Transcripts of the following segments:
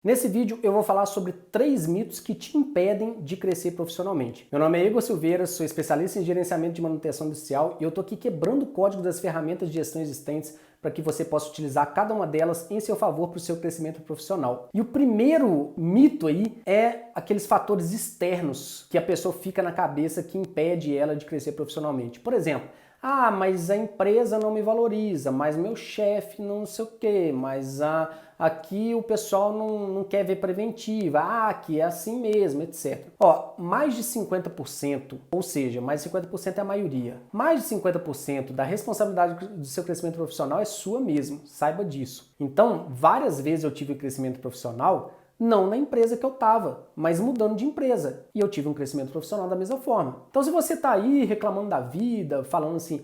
Nesse vídeo eu vou falar sobre 3 mitos que te impedem de crescer profissionalmente. Meu nome é Igor Silveira, sou especialista em gerenciamento de manutenção industrial e eu estou aqui quebrando o código das ferramentas de gestão existentes para que você possa utilizar cada uma delas em seu favor para o seu crescimento profissional. E o primeiro mito aí é aqueles fatores externos que a pessoa fica na cabeça que impede ela de crescer profissionalmente. Por exemplo, mas a empresa não me valoriza, mas meu chefe não sei o quê, mas aqui o pessoal não quer ver preventiva, aqui é assim mesmo, etc. Mais de 50%, ou seja, mais de 50% é a maioria, mais de 50% da responsabilidade do seu crescimento profissional é sua mesmo, saiba disso. Então, várias vezes eu tive crescimento profissional não na empresa que eu estava, mas mudando de empresa. E eu tive um crescimento profissional da mesma forma. Então se você está aí reclamando da vida, falando assim,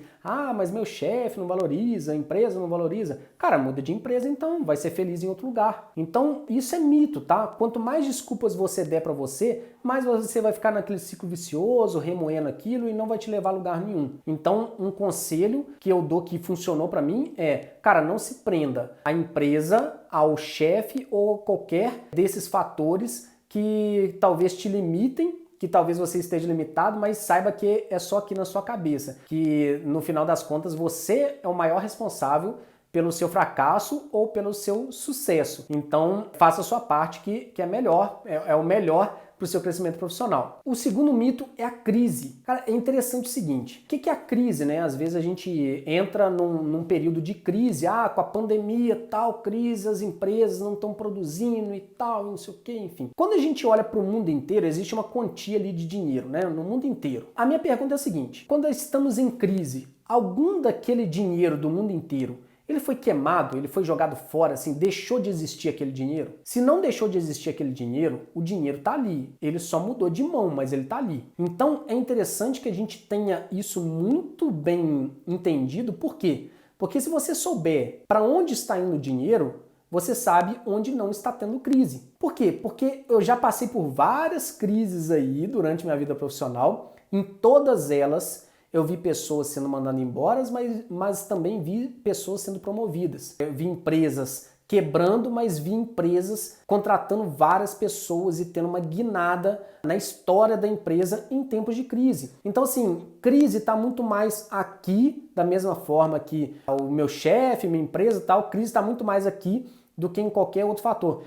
mas meu chefe não valoriza, a empresa não valoriza, cara, muda de empresa então, vai ser feliz em outro lugar. Então isso é mito, tá? Quanto mais desculpas você der para você, mais você vai ficar naquele ciclo vicioso, remoendo aquilo e não vai te levar a lugar nenhum. Então um conselho que eu dou que funcionou para mim é, cara, não se prenda à empresa, ao chefe ou qualquer desses fatores que talvez te limitem, que talvez você esteja limitado, mas saiba que é só aqui na sua cabeça, que no final das contas você é o maior responsável pelo seu fracasso ou pelo seu sucesso. Então faça a sua parte que é melhor, é o melhor para o seu crescimento profissional. O segundo mito é a crise. Cara, é interessante o seguinte, o que é a crise, né? Às vezes a gente entra num período de crise, com a pandemia, tal crise, as empresas não estão produzindo e tal, não sei o que, enfim. Quando a gente olha para o mundo inteiro, existe uma quantia ali de dinheiro, né? No mundo inteiro. A minha pergunta é a seguinte, quando estamos em crise, algum daquele dinheiro do mundo inteiro ele foi queimado, ele foi jogado fora, assim, deixou de existir aquele dinheiro? Se não deixou de existir aquele dinheiro, o dinheiro tá ali. Ele só mudou de mão, mas ele tá ali. Então é interessante que a gente tenha isso muito bem entendido. Por quê? Porque se você souber para onde está indo o dinheiro, você sabe onde não está tendo crise. Por quê? Porque eu já passei por várias crises aí durante minha vida profissional. Em todas elas, eu vi pessoas sendo mandadas embora, mas também vi pessoas sendo promovidas. Eu vi empresas quebrando, mas vi empresas contratando várias pessoas e tendo uma guinada na história da empresa em tempos de crise. Então, assim, crise está muito mais aqui, da mesma forma que o meu chefe, minha empresa e tal, crise está muito mais aqui do que em qualquer outro fator.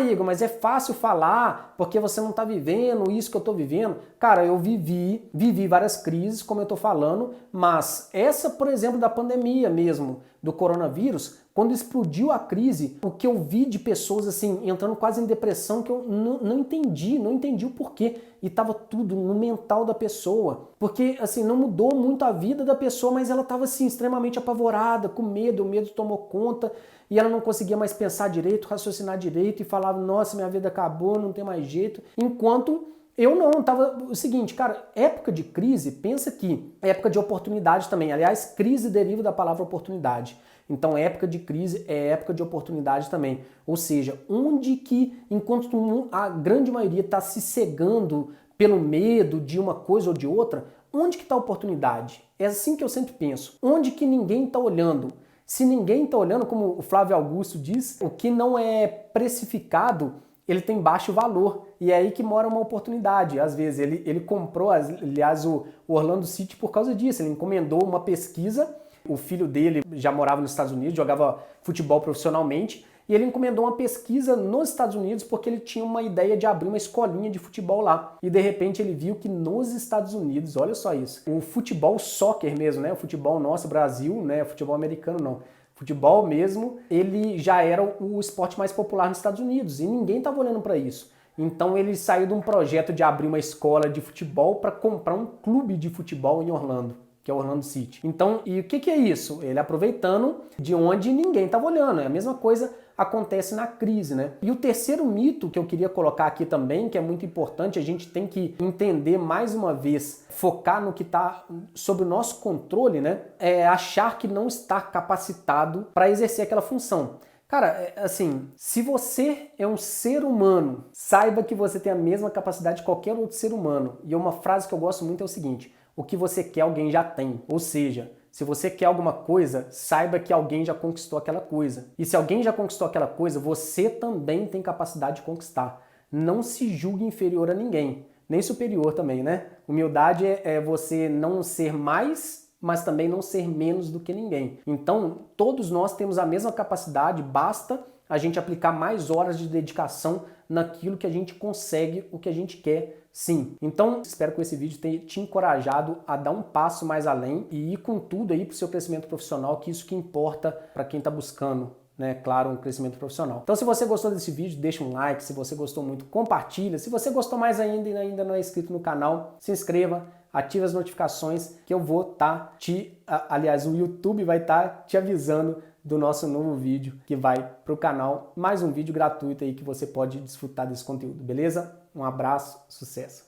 Igor, mas é fácil falar porque você não está vivendo isso que eu estou vivendo. Cara, eu vivi várias crises, como eu estou falando, mas essa, por exemplo, da pandemia mesmo, do coronavírus, quando explodiu a crise, o que eu vi de pessoas assim, entrando quase em depressão, que eu não entendi o porquê. E estava tudo no mental da pessoa. Porque, assim, não mudou muito a vida da pessoa, mas ela estava, assim, extremamente apavorada, com medo, o medo tomou conta, e ela não conseguia mais pensar direito, raciocinar direito, e falava, nossa, minha vida acabou, não tem mais jeito. Enquanto eu não, tava o seguinte, cara, época de crise, pensa que é época de oportunidade também. Aliás, crise deriva da palavra oportunidade. Então, época de crise é época de oportunidade também. Ou seja, onde que, enquanto a grande maioria está se cegando pelo medo de uma coisa ou de outra, onde que está a oportunidade? É assim que eu sempre penso. Onde que ninguém está olhando? Se ninguém está olhando, como o Flávio Augusto diz, o que não é precificado, ele tem baixo valor. E é aí que mora uma oportunidade. Às vezes, ele comprou, aliás, o Orlando City por causa disso. Ele encomendou uma pesquisa. O filho dele já morava nos Estados Unidos, jogava futebol profissionalmente, e ele encomendou uma pesquisa nos Estados Unidos porque ele tinha uma ideia de abrir uma escolinha de futebol lá. E de repente ele viu que nos Estados Unidos, olha só isso, o futebol soccer mesmo, né? O futebol nosso, Brasil, né? O futebol americano não. Futebol mesmo, ele já era o esporte mais popular nos Estados Unidos e ninguém estava olhando para isso. Então ele saiu de um projeto de abrir uma escola de futebol para comprar um clube de futebol em Orlando, que é o Orlando City. Então, e o que é isso? Ele aproveitando de onde ninguém estava olhando. A mesma coisa acontece na crise, né? E o terceiro mito que eu queria colocar aqui também, que é muito importante, a gente tem que entender mais uma vez, focar no que está sob o nosso controle, né? É achar que não está capacitado para exercer aquela função. Cara, assim, se você é um ser humano, saiba que você tem a mesma capacidade de qualquer outro ser humano. E uma frase que eu gosto muito é o seguinte: o que você quer, alguém já tem. Ou seja, Se você quer alguma coisa, saiba que alguém já conquistou aquela coisa. E se alguém já conquistou aquela coisa, você também tem capacidade de conquistar. Não se julgue inferior a ninguém, nem superior também, né? Humildade é você não ser mais, mas também não ser menos do que ninguém. Então, todos nós temos a mesma capacidade, basta a gente aplicar mais horas de dedicação naquilo que a gente consegue, o que a gente quer, sim. Então, espero que esse vídeo tenha te encorajado a dar um passo mais além e ir com tudo aí para o seu crescimento profissional, que isso que importa para quem está buscando, né, claro, um crescimento profissional. Então, se você gostou desse vídeo, deixa um like. Se você gostou muito, compartilha. Se você gostou mais ainda e ainda não é inscrito no canal, se inscreva, ative as notificações que eu vou estar aliás, o YouTube vai estar te avisando do nosso novo vídeo que vai para o canal. Mais um vídeo gratuito aí que você pode desfrutar desse conteúdo, beleza? Um abraço, sucesso!